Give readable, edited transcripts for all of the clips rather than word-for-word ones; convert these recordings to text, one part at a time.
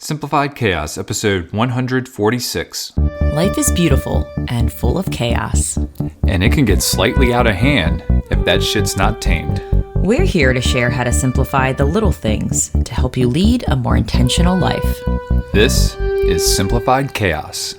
Simplified Chaos, episode 146. Life is beautiful and full of chaos. And it can get slightly out of hand if that shit's not tamed. We're here to share how to simplify the little things to help you lead a more intentional life. This is Simplified Chaos.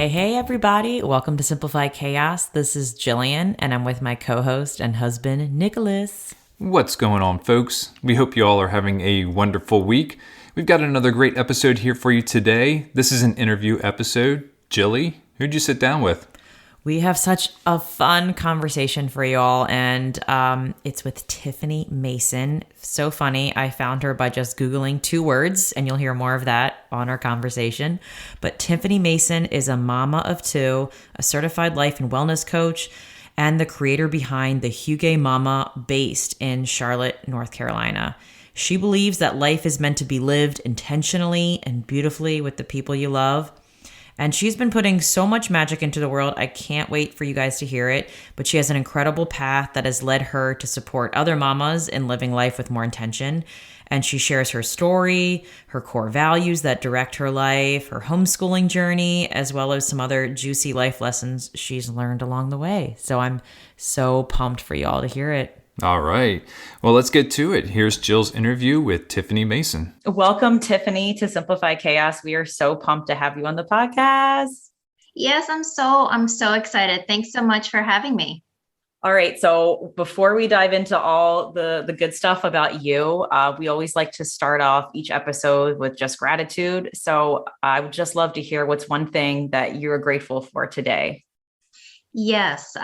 Hey, everybody. Welcome to Simplify Chaos. This is Jillian, and I'm with my co-host and husband, Nicholas. What's going on, folks? We hope you all are having a wonderful week. We've got another great episode here for you today. This is an interview episode. Jilly, who'd you sit down with? We have such a fun conversation for you all, and it's with Tiffany Mason. So funny. I found her by just Googling 2 words, and you'll hear more of that on our conversation. But Tiffany Mason is a mama of 2, a certified life and wellness coach, and the creator behind the Huge Mama based in Charlotte, North Carolina. She believes that life is meant to be lived intentionally and beautifully with the people you love. And she's been putting so much magic into the world. I can't wait for you guys to hear it. But she has an incredible path that has led her to support other mamas in living life with more intention. And she shares her story, her core values that direct her life, her homeschooling journey, as well as some other juicy life lessons she's learned along the way. So I'm so pumped for y'all to hear it. All right. Well, let's get to it. Here's Jill's interview with Tiffany Mason. Welcome, Tiffany, to Simplify Chaos. We are so pumped to have you on the podcast. Yes, I'm so excited. Thanks so much for having me. All right. So before we dive into all the good stuff about you, we always like to start off each episode with just gratitude. So I would just love to hear what's one thing that you're grateful for today. Yes,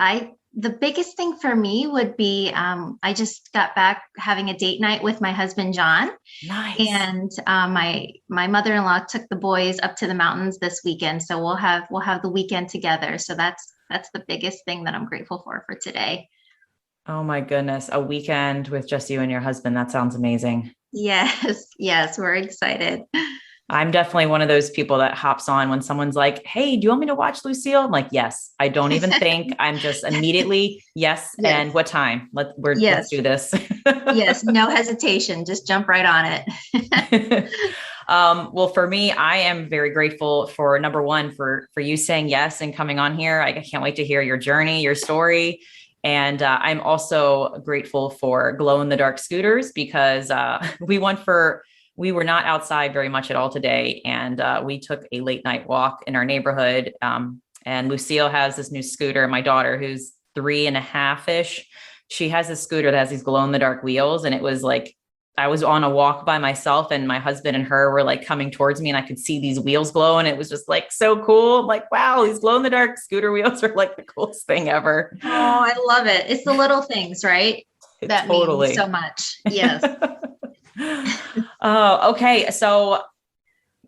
the biggest thing for me would be I just got back having a date night with my husband, John. Nice. And my mother-in-law took the boys up to the mountains this weekend. So we'll have the weekend together. So that's the biggest thing that I'm grateful for today. Oh my goodness. A weekend with just you and your husband. That sounds amazing. Yes, we're excited. I'm definitely one of those people that hops on when someone's like, hey, do you want me to watch Lucille? I'm like, yes. I don't even think. I'm just immediately, yes. And what time? Let's do this. Yes. No hesitation. Just jump right on it. Well, for me, I am very grateful for number one, for you saying yes and coming on here. I can't wait to hear your journey, your story. And I'm also grateful for glow in the dark scooters because we were not outside very much at all today. And we took a late night walk in our neighborhood. And Lucille has this new scooter. My daughter, who's 3.5-ish, she has a scooter that has these glow in the dark wheels. And it was like, I was on a walk by myself and my husband and her were like coming towards me and I could see these wheels glow. And it was just like, so cool. I'm like, wow, these glow in the dark scooter wheels are like the coolest thing ever. Oh, I love it. It's the little things, right? That totally means so much. Yes. Oh, okay. So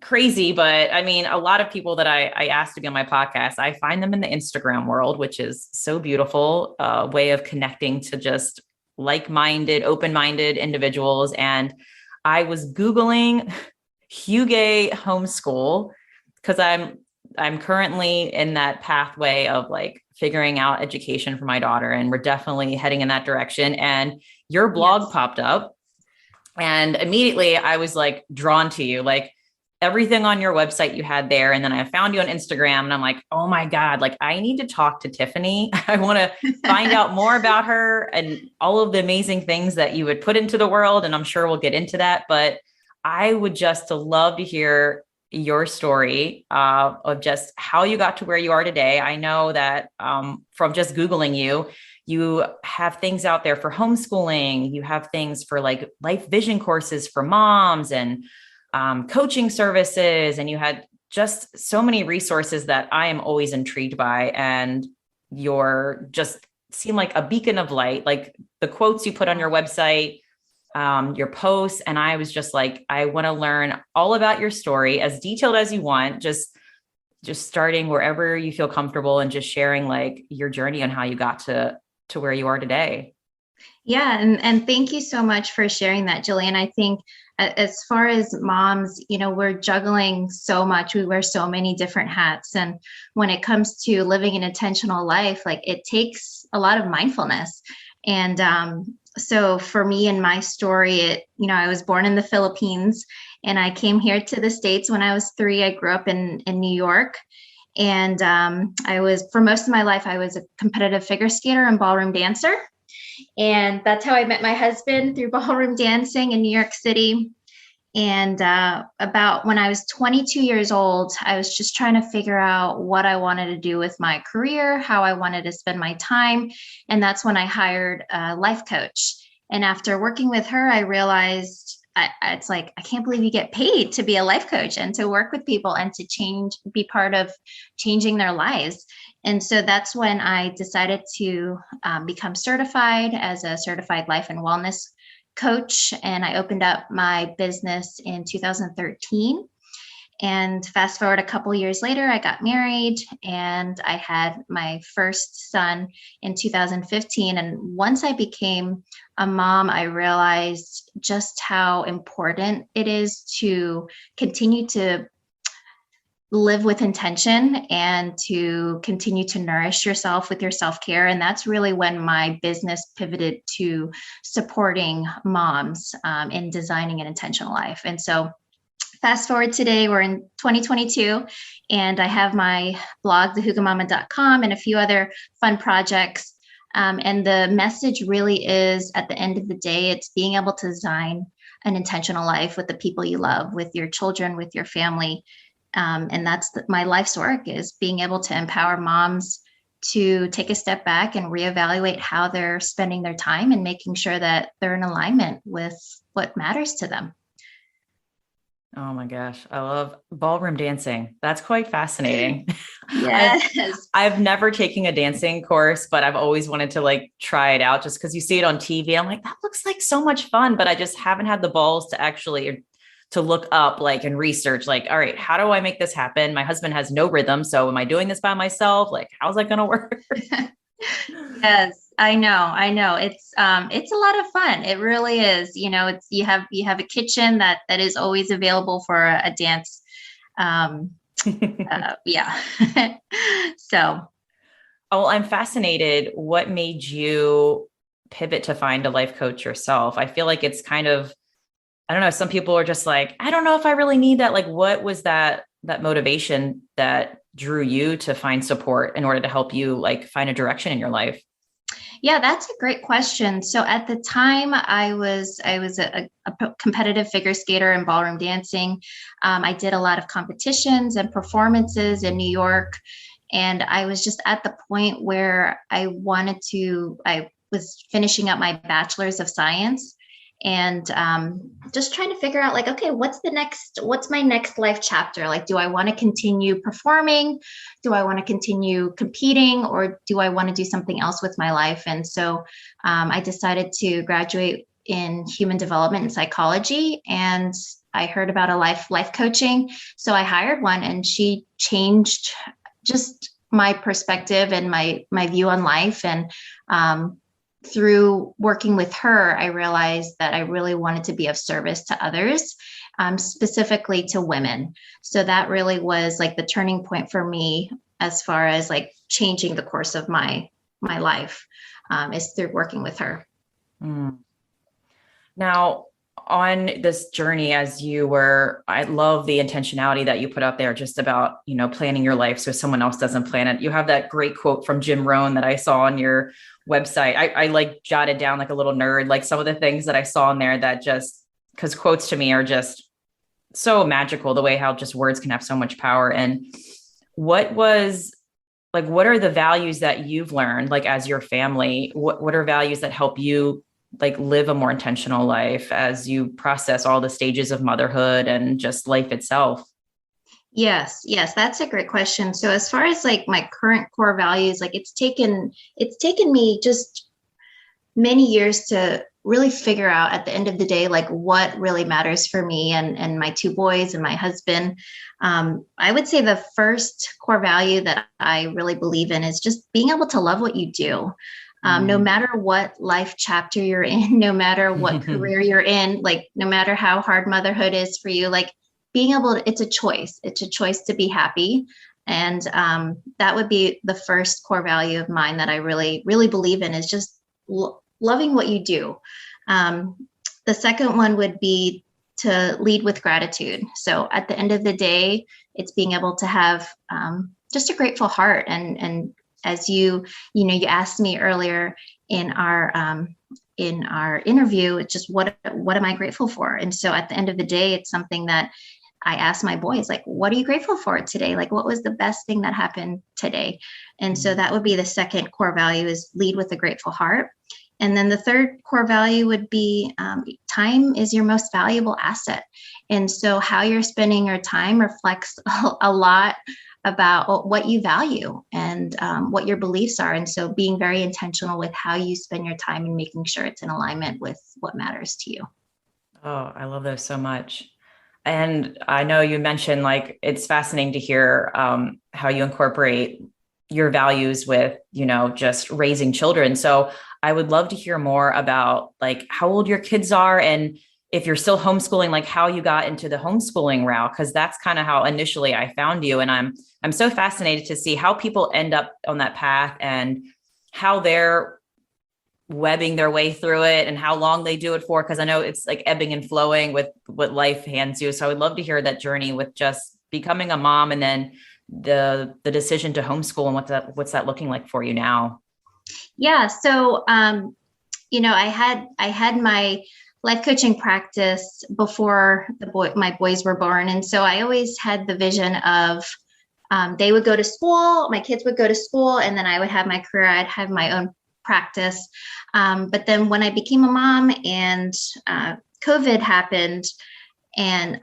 crazy, but I mean, a lot of people that I asked to be on my podcast, I find them in the Instagram world, which is so beautiful, way of connecting to just like-minded, open-minded individuals. And I was Googling Huge homeschool because I'm currently in that pathway of like figuring out education for my daughter. And we're definitely heading in that direction. And your blog popped up. And immediately I was like drawn to you, like everything on your website you had there. And then I found you on Instagram and I'm like, oh my God, like I need to talk to Tiffany. I want to find out more about her and all of the amazing things that you would put into the world. And I'm sure we'll get into that, but I would just love to hear your story of just how you got to where you are today. I know that from just Googling you have things out there for homeschooling. You have things for like life vision courses for moms and coaching services. And you had just so many resources that I am always intrigued by. And you're just seem like a beacon of light, like the quotes you put on your website, your posts. And I was just like, I want to learn all about your story as detailed as you want, just starting wherever you feel comfortable and just sharing like your journey on how you got to where you are today. Yeah, and thank you so much for sharing that, Jillian. I think as far as moms, we're juggling so much. We wear so many different hats. And when it comes to living an intentional life, like it takes a lot of mindfulness. And so for me and my story, I was born in the Philippines and I came here to the States when I was 3. I grew up in New York. And for most of my life, I was a competitive figure skater and ballroom dancer. And that's how I met my husband, through ballroom dancing in New York City. And about when I was 22 years old, I was just trying to figure out what I wanted to do with my career, how I wanted to spend my time. And that's when I hired a life coach. And after working with her, I realized it's like, I can't believe you get paid to be a life coach and to work with people and to be part of changing their lives. And so that's when I decided to become certified as a certified life and wellness coach. And I opened up my business in 2013. And fast forward a couple of years later, I got married and I had my first son in 2015. And once I became a mom, I realized just how important it is to continue to live with intention and to continue to nourish yourself with your self-care. And that's really when my business pivoted to supporting moms in designing an intentional life. And so fast forward today, we're in 2022, and I have my blog, thehugamama.com, and a few other fun projects. And the message really is, at the end of the day, it's being able to design an intentional life with the people you love, with your children, with your family. And that's my life's work, is being able to empower moms to take a step back and reevaluate how they're spending their time and making sure that they're in alignment with what matters to them. Oh my gosh, I love ballroom dancing. That's quite fascinating. Yes. I've never taken a dancing course, but I've always wanted to try it out, just because you see it on TV. I'm like, that looks like so much fun, but I just haven't had the balls to actually to look up and research, all right, how do I make this happen? My husband has no rhythm. So am I doing this by myself? How's that going to work? Yes, I know. It's a lot of fun. It really is. It's, you have a kitchen that is always available for a dance. Yeah. So. Oh, well, I'm fascinated. What made you pivot to find a life coach yourself? I feel like it's kind of, I don't know, some people are just like, I don't know if I really need that. What was that motivation that drew you to find support in order to help you find a direction in your life? Yeah, that's a great question. So at the time, I was a competitive figure skater in ballroom dancing. I did a lot of competitions and performances in New York. And I was just at the point where I was finishing up my bachelor's of science, and just trying to figure out okay, what's my next life chapter? Do I want to continue performing? Do I want to continue competing, or do I want to do something else with my life? And so I decided to graduate in human development and psychology, and I heard about a life coaching. So I hired one, and she changed just my perspective and my view on life. And through working with her, I realized that I really wanted to be of service to others, specifically to women. So that really was the turning point for me, as far as changing the course of my life, is through working with her. Mm. Now, on this journey, I love the intentionality that you put out there, just about, planning your life so someone else doesn't plan it. You have that great quote from Jim Rohn that I saw on your website. I jotted down like a little nerd, some of the things that I saw in there, that just, because quotes to me are just so magical, the way how just words can have so much power. And what are the values that you've learned, as your family? What are values that help you live a more intentional life as you process all the stages of motherhood and just life itself? Yes, that's a great question. So as far as my current core values, it's taken me just many years to really figure out, at the end of the day, what really matters for me and my 2 boys and my husband. I would say the first core value that I really believe in is just being able to love what you do. No matter what life chapter you're in, no matter what career you're in, like no matter how hard motherhood is for you, like being able to, it's a choice. It's a choice to be happy. And that would be the first core value of mine that I really, really believe in, is just loving what you do. The second one would be to lead with gratitude. So at the end of the day, it's being able to have just a grateful heart. And as you asked me earlier in our interview, it's just what am I grateful for? And so at the end of the day, it's something that I ask my boys, like, what are you grateful for today? Like, what was the best thing that happened today? And so that would be the second core value, is lead with a grateful heart. And then the third core value would be time is your most valuable asset. And so how you're spending your time reflects a lot about what you value and what your beliefs are. And so being very intentional with how you spend your time and making sure it's in alignment with what matters to you. Oh, I love those so much. And I know you mentioned, like, it's fascinating to hear how you incorporate your values with, just raising children. So I would love to hear more about, like, how old your kids are, and if you're still homeschooling, like how you got into the homeschooling route, because that's kind of how initially I found you. And I'm so fascinated to see how people end up on that path and how they're webbing their way through it and how long they do it for. Cause I know it's like ebbing and flowing with what life hands you. So I would love to hear that journey with just becoming a mom, and then the decision to homeschool, and what's that looking like for you now? Yeah. So, I had my life coaching practice before my boys were born. And so I always had the vision of, they would go to school, my kids would go to school, and then I would have my career. I'd have my own practice. But then when I became a mom and COVID happened, and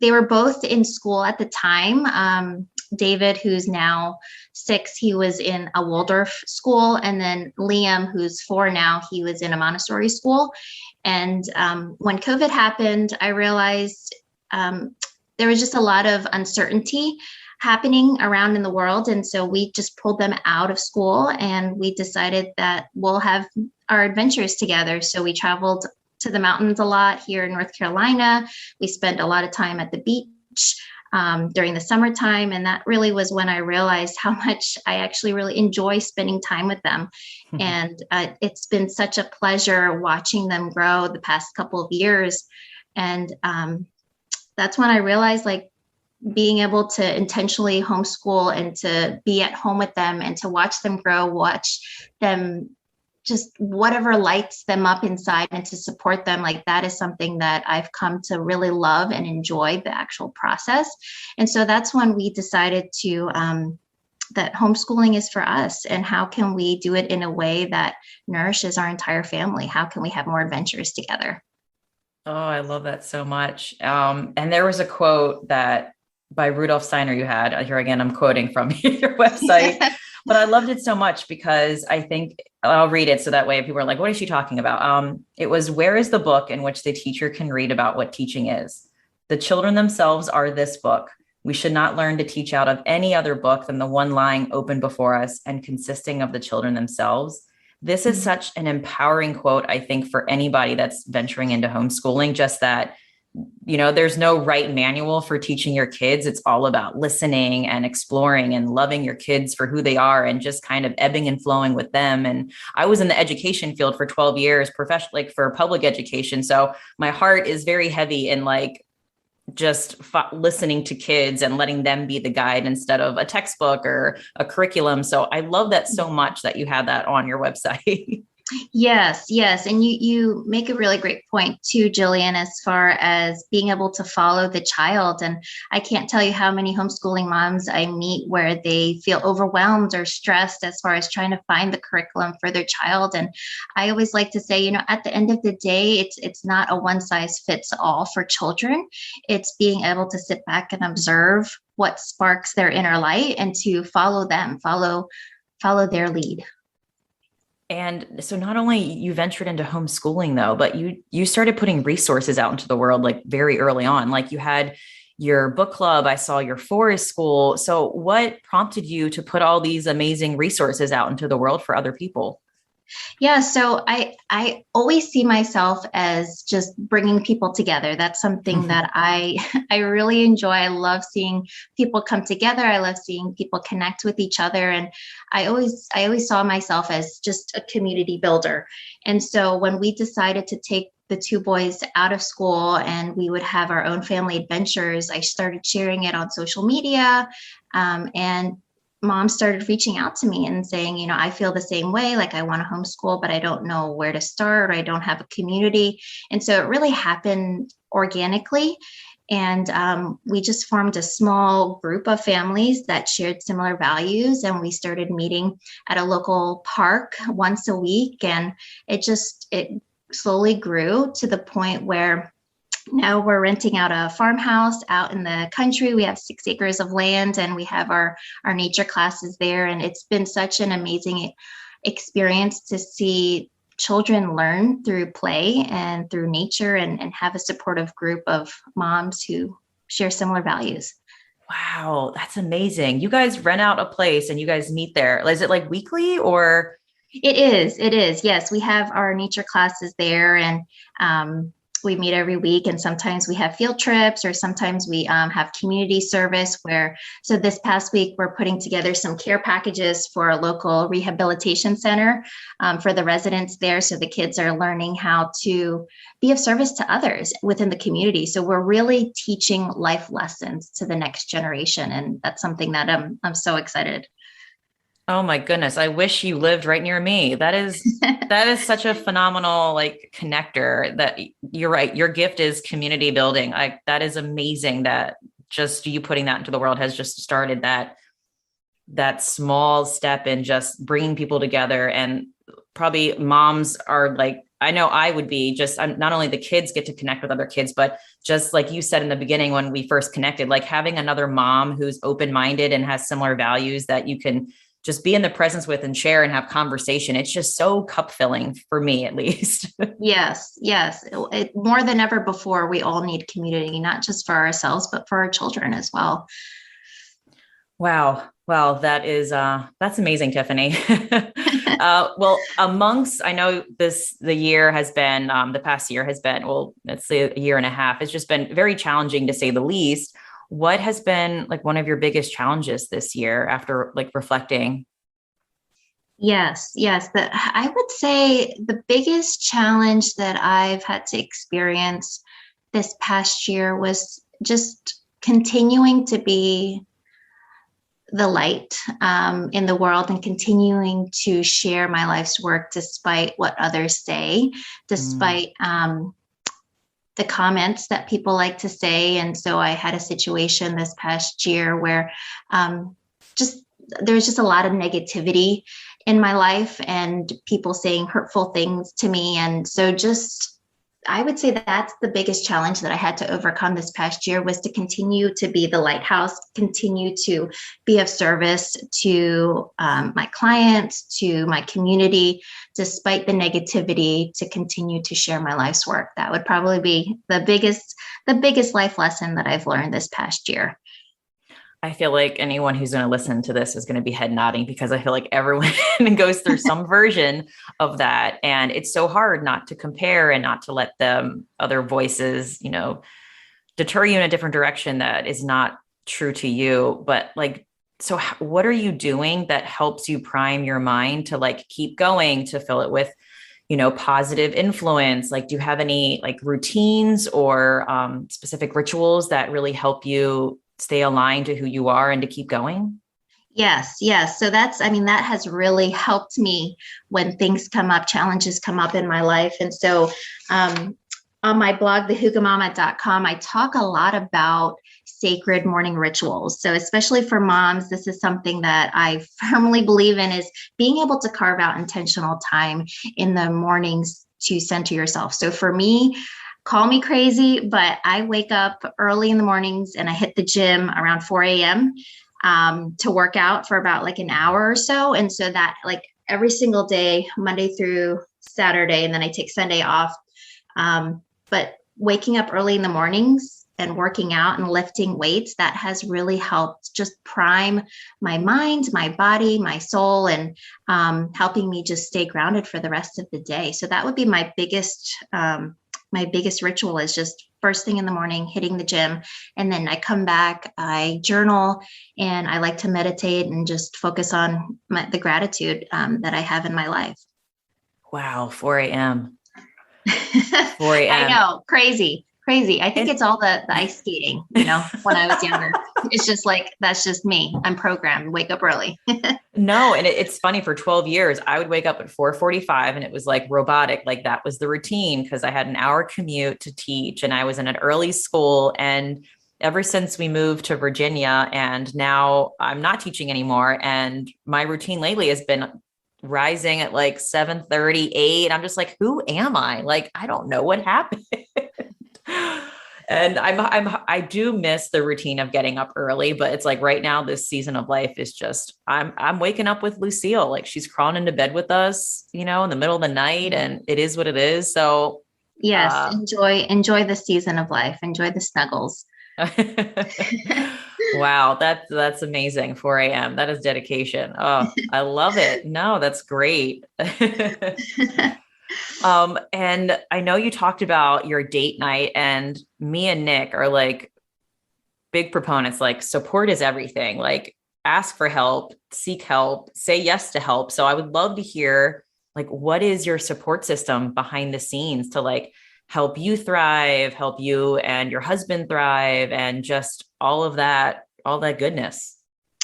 they were both in school at the time. David, who's now 6, he was in a Waldorf school. And then Liam, who's 4 now, he was in a Montessori school. And when COVID happened, I realized there was just a lot of uncertainty happening around in the world. And so we just pulled them out of school, and we decided that we'll have our adventures together. So we traveled to the mountains a lot here in North Carolina. We spent a lot of time at the beach during the summertime. And that really was when I realized how much I actually really enjoy spending time with them. And it's been such a pleasure watching them grow the past couple of years. And that's when I realized, like, being able to intentionally homeschool and to be at home with them and to watch them grow, watch them just whatever lights them up inside, and to support them, like, that is something that I've come to really love and enjoy the actual process. And so that's when we decided to that homeschooling is for us, and how can we do it in a way that nourishes our entire family? How can we have more adventures together? Oh, I love that so much. And there was a quote that by Rudolf Steiner you had here. Again, I'm quoting from your website, but I loved it so much because I think I'll read it. So that way people are like, what is she talking about? It was, where is the book in which the teacher can read about what teaching is? The children themselves are this book. We should not learn to teach out of any other book than the one lying open before us and consisting of the children themselves. This is such an empowering quote, I think, for anybody that's venturing into homeschooling, just that, there's no right manual for teaching your kids. It's all about listening and exploring and loving your kids for who they are, and just kind of ebbing and flowing with them. And I was in the education field for 12 years, professionally, for public education. So my heart is very heavy in, like, just listening to kids and letting them be the guide instead of a textbook or a curriculum. So I love that so much that you had that on your website. Yes. And you make a really great point too, Jillian, as far as being able to follow the child. And I can't tell you how many homeschooling moms I meet where they feel overwhelmed or stressed as far as trying to find the curriculum for their child. And I always like to say, at the end of the day, it's not a one size fits all for children. It's being able to sit back and observe what sparks their inner light, and to follow them, follow their lead. And so not only you ventured into homeschooling though, but you started putting resources out into the world, like, very early on. Like, you had your book club, I saw your forest school. So what prompted you to put all these amazing resources out into the world for other people? Yeah, so I always see myself as just bringing people together. That's something that I I really enjoy. I love seeing people come together. I love seeing people connect with each other, and I always saw myself as just a community builder. And so when we decided to take the two boys out of school and we would have our own family adventures, I started sharing it on social media, and moms started reaching out to me and saying, I feel the same way. Like, I want to homeschool, but I don't know where to start. I don't have a community. And so it really happened organically. And we just formed a small group of families that shared similar values. And we started meeting at a local park once a week. And it slowly grew to the point where now we're renting out a farmhouse out in the country. We have 6 acres of land, and we have our nature classes there. And it's been such an amazing experience to see children learn through play and through nature, and have a supportive group of moms who share similar values. Wow, that's amazing. You guys rent out a place and you guys meet there. Is it like weekly or? It is. Yes, we have our nature classes there, and we meet every week, and sometimes we have field trips, or sometimes we have community service so this past week, we're putting together some care packages for a local rehabilitation center for the residents there. So the kids are learning how to be of service to others within the community. So we're really teaching life lessons to the next generation. And that's something that I'm so excited. Oh my goodness. I wish you lived right near me. That is such a phenomenal like connector. That you're right. Your gift is community building. That is amazing that just you putting that into the world has just started that small step in just bringing people together. And probably moms are like, I know I would be just, not only the kids get to connect with other kids, but just like you said in the beginning, when we first connected, like having another mom who's open-minded and has similar values that you can just be in the presence with and share and have conversation. It's just so cup filling for me, at least. Yes. More than ever before, we all need community, not just for ourselves, but for our children as well. Wow. Well, that's amazing, Tiffany. Well, I know the past year has been, well, let's say a year and a half. It's just been very challenging to say the least. What has been like one of your biggest challenges this year after like reflecting? Yes. I would say the biggest challenge that I've had to experience this past year was just continuing to be the light in the world, and continuing to share my life's work despite what others say, despite the comments that people like to say. And so I had a situation this past year where there's just a lot of negativity in my life, and people saying hurtful things to me. And so I would say that's the biggest challenge that I had to overcome this past year, was to continue to be the lighthouse, continue to be of service to my clients, to my community, despite the negativity, to continue to share my life's work. That would probably be the biggest life lesson that I've learned this past year. I feel like anyone who's going to listen to this is going to be head nodding, because I feel like everyone goes through some version of that. And it's so hard not to compare and not to let them other voices, deter you in a different direction that is not true to you. But like, so what are you doing that helps you prime your mind to like keep going, to fill it with, positive influence? Like, do you have any like routines or specific rituals that really help you stay aligned to who you are and to keep going? Yes. So that has really helped me when things come up, challenges come up in my life. And so on my blog, thehugamama.com, I talk a lot about sacred morning rituals. So especially for moms, this is something that I firmly believe in, is being able to carve out intentional time in the mornings to center yourself. So for me, call me crazy, but I wake up early in the mornings and I hit the gym around 4 a.m. To work out for about like an hour or so. And so that like every single day, Monday through Saturday, and then I take Sunday off. But waking up early in the mornings and working out and lifting weights, that has really helped just prime my mind, my body, my soul, and helping me just stay grounded for the rest of the day. So that would be my biggest ritual, is just first thing in the morning, hitting the gym. And then I come back, I journal, and I like to meditate and just focus on the gratitude that I have in my life. Wow. 4 a.m. 4 a.m. I know. Crazy. I think it's all the ice skating, when I was younger. It's just like, that's just me. I'm programmed, wake up early. No. And it's funny, for 12 years, I would wake up at 4:45 and it was like robotic. Like that was the routine, because I had an hour commute to teach and I was in an early school. And ever since we moved to Virginia, and now I'm not teaching anymore, and my routine lately has been rising at like 7:30, 8. I'm just like, who am I? Like, I don't know what happened. And I do miss the routine of getting up early, but it's like right now, this season of life is just, I'm waking up with Lucille. Like she's crawling into bed with us, in the middle of the night, and it is what it is. So yes, enjoy the season of life. Enjoy the snuggles. Wow. That's amazing. 4 a.m. That is dedication. Oh, I love it. No, that's great. And I know you talked about your date night, and me and Nick are like big proponents, like support is everything. Like ask for help, seek help, say yes to help. So I would love to hear, like, what is your support system behind the scenes to like help you thrive, help you and your husband thrive, and just all that goodness.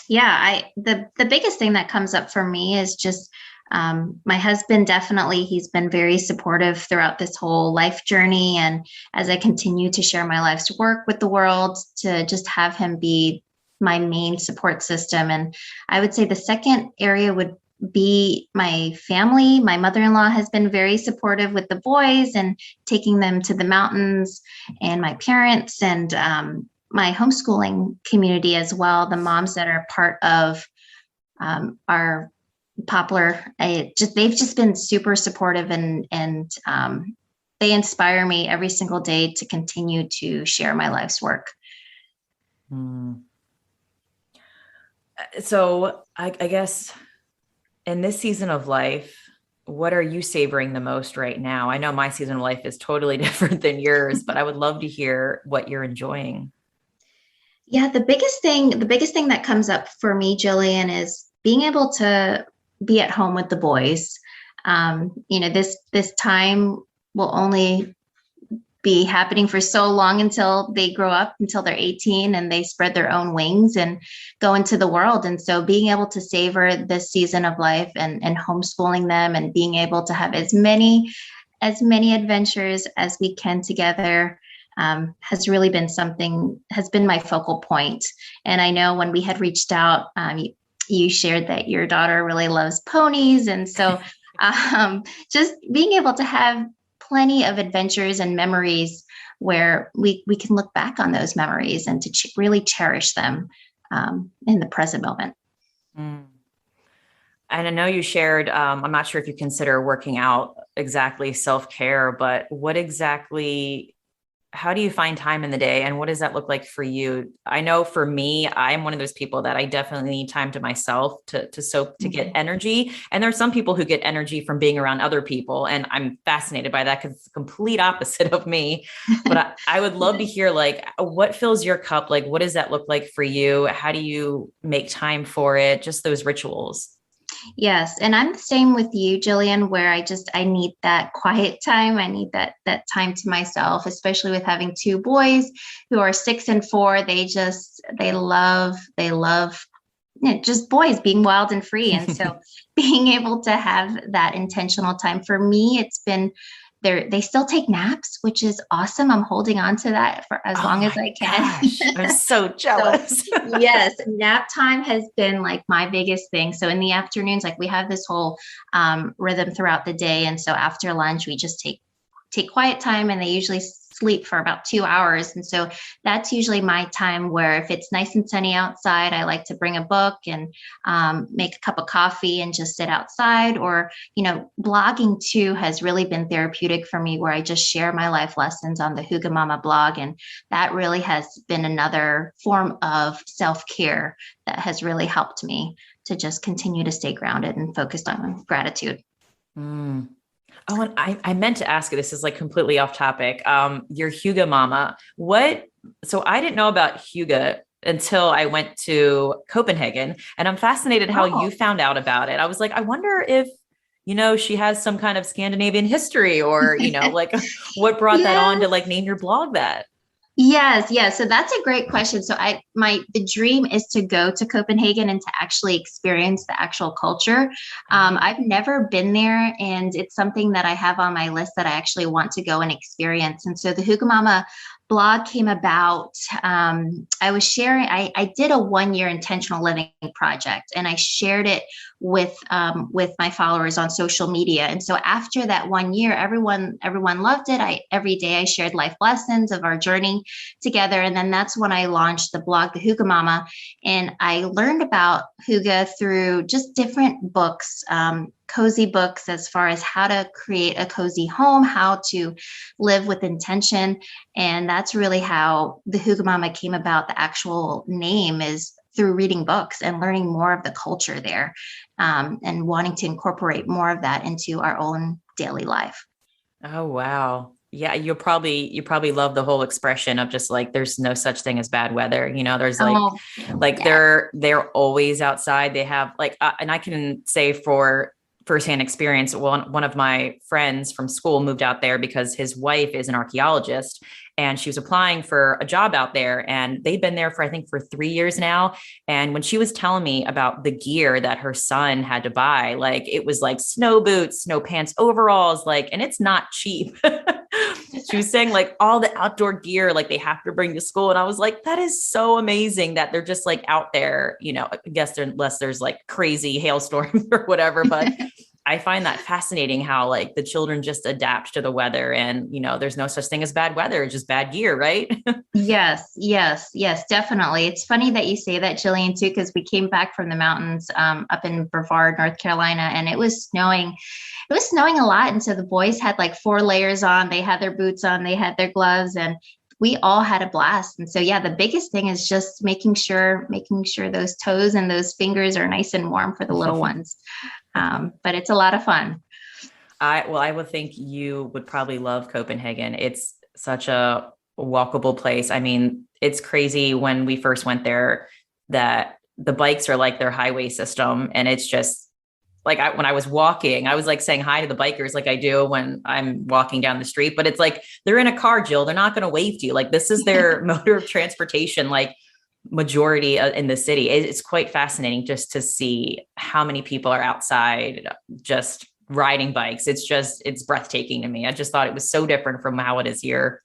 Yeah, the biggest thing that comes up for me is just my husband. Definitely, he's been very supportive throughout this whole life journey. And as I continue to share my life's work with the world, to just have him be my main support system. And I would say the second area would be my family. My mother-in-law has been very supportive with the boys and taking them to the mountains, and my parents, and my homeschooling community as well. The moms that are part of our Poplar, they've just been super supportive, and they inspire me every single day to continue to share my life's work. So I guess in this season of life, what are you savoring the most right now? I know my season of life is totally different than yours, but I would love to hear what you're enjoying. Yeah, the biggest thing that comes up for me, Jillian, is being able to be at home with the boys. This time will only be happening for so long until they grow up, until they're 18 and they spread their own wings and go into the world. And so being able to savor this season of life and homeschooling them, and being able to have as many adventures as we can together, has really been has been my focal point. And I know when we had reached out, you shared that your daughter really loves ponies. And so just being able to have plenty of adventures and memories where we can look back on those memories and to really cherish them in the present moment. And I know you shared, I'm not sure if you consider working out exactly self-care, but how do you find time in the day, and what does that look like for you? I know for me, I'm one of those people that I definitely need time to myself to get energy. And there are some people who get energy from being around other people, and I'm fascinated by that because it's the complete opposite of me. But I would love to hear, like, what fills your cup? Like, what does that look like for you? How do you make time for it? Just those rituals. Yes. And I'm the same with you, Jillian, where I need that quiet time. I need that time to myself, especially with having two boys who are 6 and 4. They love just boys being wild and free. And so being able to have that intentional time for me, it's been they still take naps, which is awesome. I'm holding on to that for as long as I can. Gosh, I'm so jealous. So, yes, nap time has been like my biggest thing. So in the afternoons, like we have this whole rhythm throughout the day. And so after lunch, we just take take quiet time, and they usually sleep for about 2 hours. And so that's usually my time where if it's nice and sunny outside, I like to bring a book and make a cup of coffee and just sit outside. Or, blogging too has really been therapeutic for me, where I just share my life lessons on the Hygge Mama blog. And that really has been another form of self-care that has really helped me to just continue to stay grounded and focused on gratitude. Mm. Oh, and I meant to ask you, this is like completely off topic. Your Hygge Mama, so I didn't know about Hygge until I went to Copenhagen, and I'm fascinated how you found out about it. I was like, I wonder if, she has some kind of Scandinavian history, or, like what brought that on to like name your blog that? Yes. So that's a great question. So the dream is to go to Copenhagen and to actually experience the actual culture. I've never been there, and it's something that I have on my list that I actually want to go and experience. And so the Hygge Mama blog came about. I was sharing, I did a 1-year intentional living project, and I shared it with my followers on social media. And so after that 1 year, everyone loved it. Every day I shared life lessons of our journey together. And then that's when I launched the blog, the Hygge Mama. And I learned about Hygge through just different books, cozy books, as far as how to create a cozy home, how to live with intention. And that's really how the Hygge Mama came about. The actual name is through reading books and learning more of the culture there, and wanting to incorporate more of that into our own daily life. Oh, wow. Yeah. You probably love the whole expression of just like, there's no such thing as bad weather. There's they're always outside. They have like, and I can say for firsthand experience, one of my friends from school moved out there because his wife is an archaeologist, and she was applying for a job out there, and they've been there for, I think, for 3 years now. And when she was telling me about the gear that her son had to buy, like it was like snow boots, snow pants, overalls, like, and it's not cheap. She was saying like all the outdoor gear, like they have to bring to school. And I was like, that is so amazing that they're just like out there, I guess unless there's like crazy hailstorms or whatever, but I find that fascinating how like the children just adapt to the weather, and, there's no such thing as bad weather, it's just bad gear, right? Yes, definitely. It's funny that you say that, Jillian, too, because we came back from the mountains up in Brevard, North Carolina, and it was snowing. It was snowing a lot. And so the boys had like 4 layers on, they had their boots on, they had their gloves, and we all had a blast. And so, yeah, the biggest thing is just making sure those toes and those fingers are nice and warm for the little ones. But it's a lot of fun. I would think you would probably love Copenhagen. It's such a walkable place. I mean, it's crazy when we first went there that the bikes are like their highway system. And it's just like, when I was walking, I was like saying hi to the bikers, like I do when I'm walking down the street, but it's like, they're in a car, Jill, they're not going to wave to you. Like, this is their mode of transportation, like majority in the city. It's quite fascinating just to see how many people are outside just riding bikes. It's breathtaking to me. I just thought it was so different from how it is here.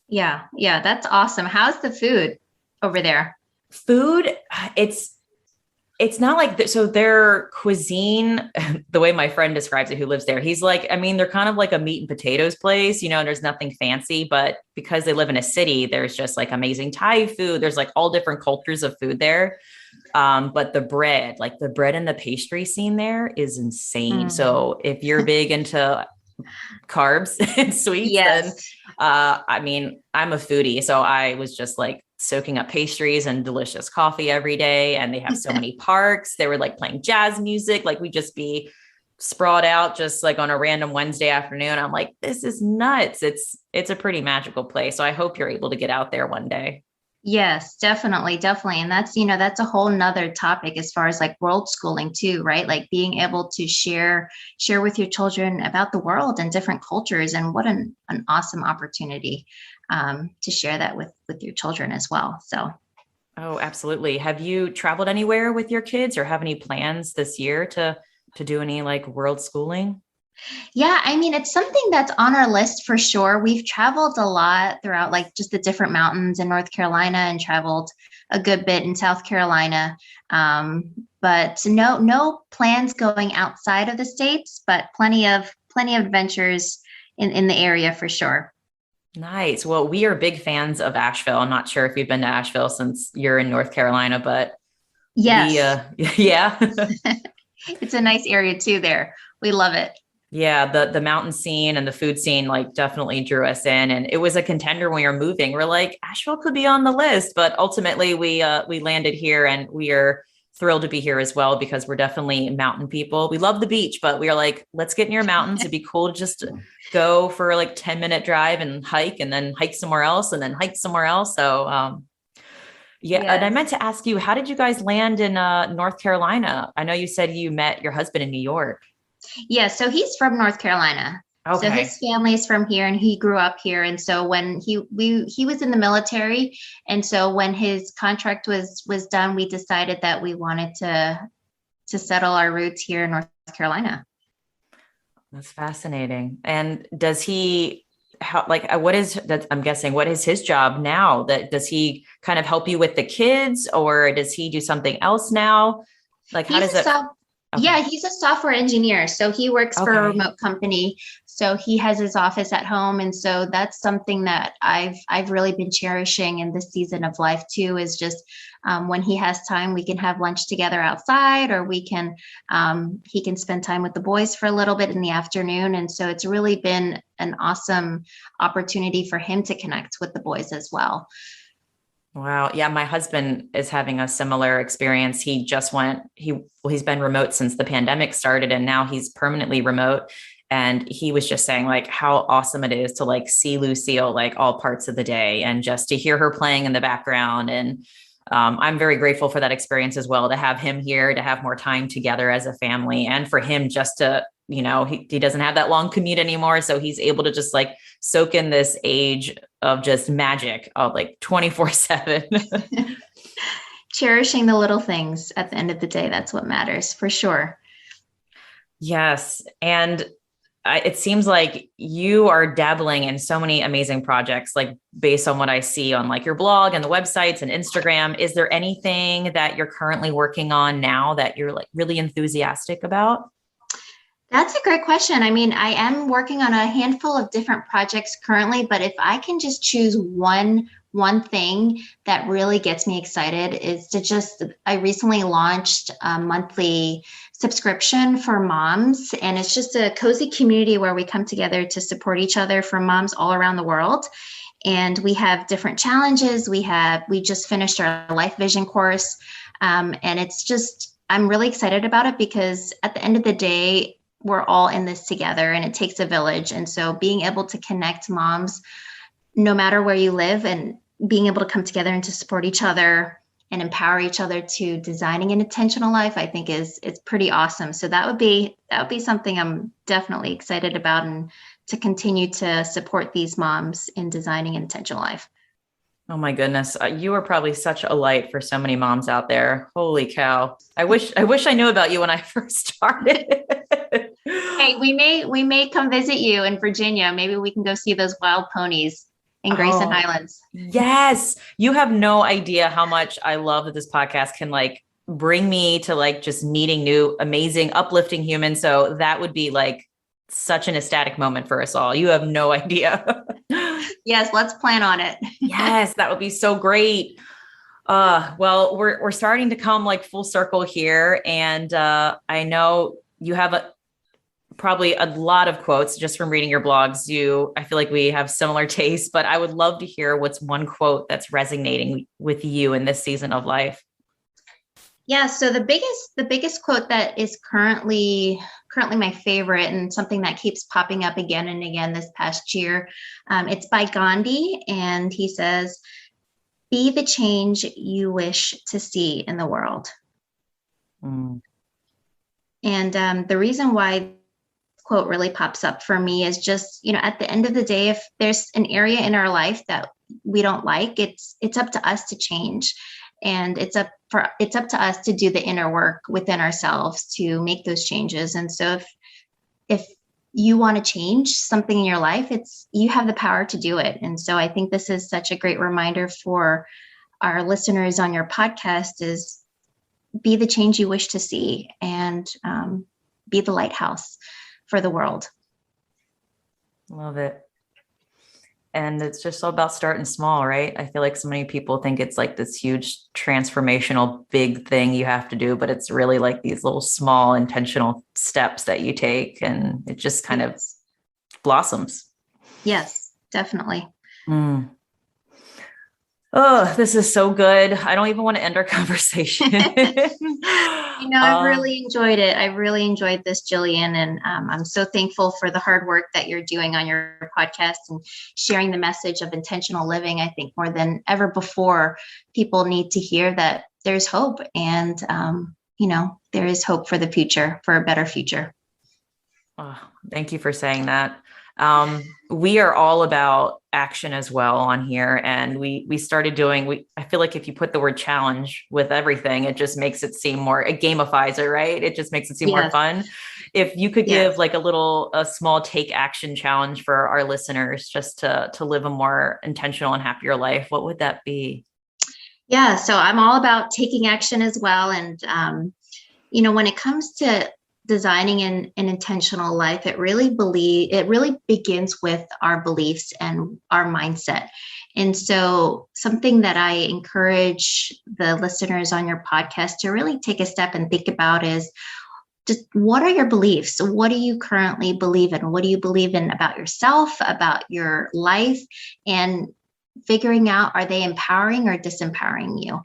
Yeah, that's awesome. How's the food over there? Food, it's not like so their cuisine, the way my friend describes it, who lives there, he's like, I mean, they're kind of like a meat and potatoes place, there's nothing fancy, but because they live in a city, there's just like amazing Thai food. There's like all different cultures of food there. But the bread and the pastry scene there is insane. So if you're big into carbs and sweets, then, I mean, I'm a foodie. So I was just like soaking up pastries and delicious coffee every day. And they have so many parks. They were like playing jazz music. Like we'd just be sprawled out just like on a random Wednesday afternoon. I'm like, this is nuts. It's a pretty magical place. So I hope you're able to get out there one day. Yes, definitely. And that's a whole nother topic as far as like world schooling too, right? Like being able to share with your children about the world and different cultures, and what an awesome opportunity to share that with your children as well. So. Oh, absolutely. Have you traveled anywhere with your kids, or have any plans this year to do any like world schooling? Yeah, I mean, it's something that's on our list for sure. We've traveled a lot throughout like just the different mountains in North Carolina, and traveled a good bit in South Carolina. But no plans going outside of the States, but plenty of adventures, in the area for sure. Nice. Well, we are big fans of Asheville. I'm not sure if you've been to Asheville since you're in North Carolina, but Yes. yeah. It's a nice area too there. We love it. Yeah, the mountain scene and the food scene like definitely drew us in, and it was a contender when we were moving. We're like, Asheville could be on the list, but ultimately we landed here, and we are thrilled to be here as well because we're definitely mountain people. We love the beach, but we are like, let's get near mountains. It'd be cool to just go for like 10-minute drive and then hike somewhere else and then hike somewhere else. So yeah, Yes. and I meant to ask you, how did you guys land in North Carolina? I know you said you met your husband in New York. Yeah, so he's from North Carolina. So Okay. his family is from here and he grew up here. And so when he was in the military, and so when his contract was done, we decided that we wanted to settle our roots here in North Carolina. That's fascinating. And does he what is that? I'm guessing, what is his job now? That does he kind of help you with the kids, or does he do something else now? Like, how does that? Okay. Yeah, he's a software engineer. So he works for a remote company. So he has his office at home. And so that's something that I've really been cherishing in this season of life too, is just when he has time, we can have lunch together outside, or he can spend time with the boys for a little bit in the afternoon. And so it's really been an awesome opportunity for him to connect with the boys as well. Wow. Yeah. My husband is having a similar experience. He's been remote since the pandemic started, and now he's permanently remote. And he was just saying like how awesome it is to like see Lucille, like all parts of the day, and just to hear her playing in the background. And I'm very grateful for that experience as well, to have him here, to have more time together as a family, and for him just to, he doesn't have that long commute anymore. So he's able to just like soak in this age of just magic of like 24/7. Cherishing the little things at the end of the day. That's what matters for sure. Yes. And it seems like you are dabbling in so many amazing projects, like based on what I see on like your blog and the websites and Instagram. Is there anything that you're currently working on now that you're like really enthusiastic about? That's a great question. I mean, I am working on a handful of different projects currently, but if I can just choose one thing that really gets me excited is I recently launched a monthly subscription for moms, and it's just a cozy community where we come together to support each other for moms all around the world. And we have different challenges. We just finished our life vision course. And I'm really excited about it because at the end of the day, we're all in this together and it takes a village. And so being able to connect moms, no matter where you live, and being able to come together and to support each other and empower each other to designing an intentional life, I think it's pretty awesome. So that would be something I'm definitely excited about, and to continue to support these moms in designing an intentional life. Oh my goodness. You are probably such a light for so many moms out there. Holy cow. I wish I knew about you when I first started. Hey, we may come visit you in Virginia. Maybe we can go see those wild ponies in Grayson Highlands. Yes. You have no idea how much I love that this podcast can like bring me to like just meeting new, amazing, uplifting humans. So that would be like such an ecstatic moment for us all. You have no idea. Yes, let's plan on it. Yes, that would be so great. Well, we're starting to come like full circle here. And I know you have probably a lot of quotes just from reading your blogs. I feel like we have similar tastes, but I would love to hear what's one quote that's resonating with you in this season of life. Yeah, so the biggest quote that is currently my favorite, and something that keeps popping up again and again this past year, it's by Gandhi, and he says, "Be the change you wish to see in the world." Mm. And the reason why this quote really pops up for me is just, at the end of the day, if there's an area in our life that we don't like, it's up to us to change. And it's up to us to do the inner work within ourselves to make those changes. And so if you want to change something in your life, you have the power to do it. And so I think this is such a great reminder for our listeners on your podcast, is be the change you wish to see, and be the lighthouse for the world. Love it. And it's just all about starting small, right? I feel like so many people think it's like this huge transformational big thing you have to do, but it's really like these little small intentional steps that you take, and it just kind of blossoms. Yes, definitely. Mm. Oh, this is so good. I don't even want to end our conversation. I've really enjoyed it. I really enjoyed this, Jillian. And I'm so thankful for the hard work that you're doing on your podcast and sharing the message of intentional living. I think more than ever before, people need to hear that there's hope, and, there is hope for the future, for a better future. Oh, thank you for saying that. We are all about action as well on here. And we started doing, I feel like if you put the word challenge with everything, it just makes it seem more, it gamifies it, right? It just makes it seem more fun. If you could give like a small take action challenge for our listeners, just to live a more intentional and happier life, what would that be? Yeah. So I'm all about taking action as well. And, when it comes to designing an intentional life, it really begins with our beliefs and our mindset. And so something that I encourage the listeners on your podcast to really take a step and think about is just, what are your beliefs? What do you currently believe in? What do you believe in about yourself, about your life? And figuring out, are they empowering or disempowering you?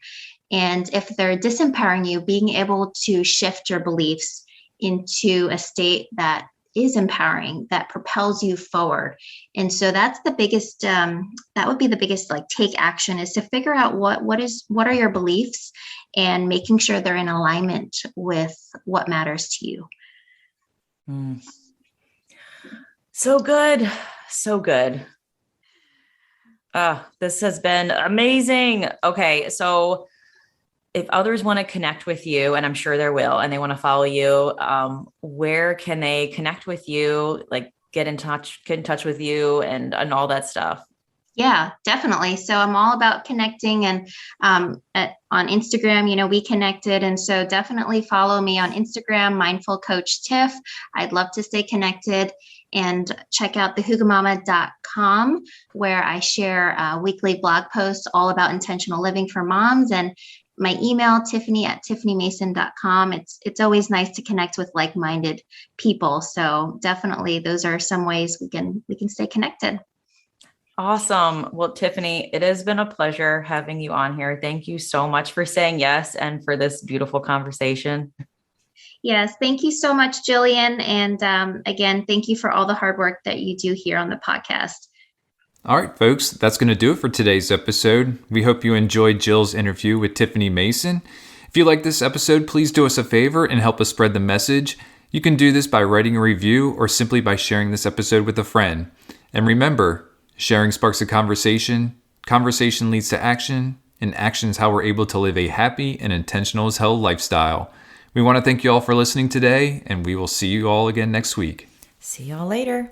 And if they're disempowering you, being able to shift your beliefs into a state that is empowering, that propels you forward. And so that's the biggest, that would be the biggest like take action, is to figure out what are your beliefs, and making sure they're in alignment with what matters to you. So good. So good. This has been amazing. Okay. So if others want to connect with you, and I'm sure there will, and they want to follow you, where can they connect with you? Like get in touch with you and all that stuff. Yeah, definitely. So I'm all about connecting, and on Instagram, we connected. And so definitely follow me on Instagram, Mindful Coach Tiff. I'd love to stay connected, and check out thehugamama.com, where I share weekly blog posts all about intentional living for moms. And my email, Tiffany@tiffanymason.com. It's always nice to connect with like-minded people. So definitely those are some ways we can stay connected. Awesome. Well, Tiffany, it has been a pleasure having you on here. Thank you so much for saying yes and for this beautiful conversation. Yes, thank you so much, Jillian. And again, thank you for all the hard work that you do here on the podcast. All right, folks, that's going to do it for today's episode. We hope you enjoyed Jill's interview with Tiffany Mason. If you like this episode, please do us a favor and help us spread the message. You can do this by writing a review or simply by sharing this episode with a friend. And remember, sharing sparks a conversation, conversation leads to action, and action is how we're able to live a happy and intentional as hell lifestyle. We want to thank you all for listening today, and we will see you all again next week. See y'all later.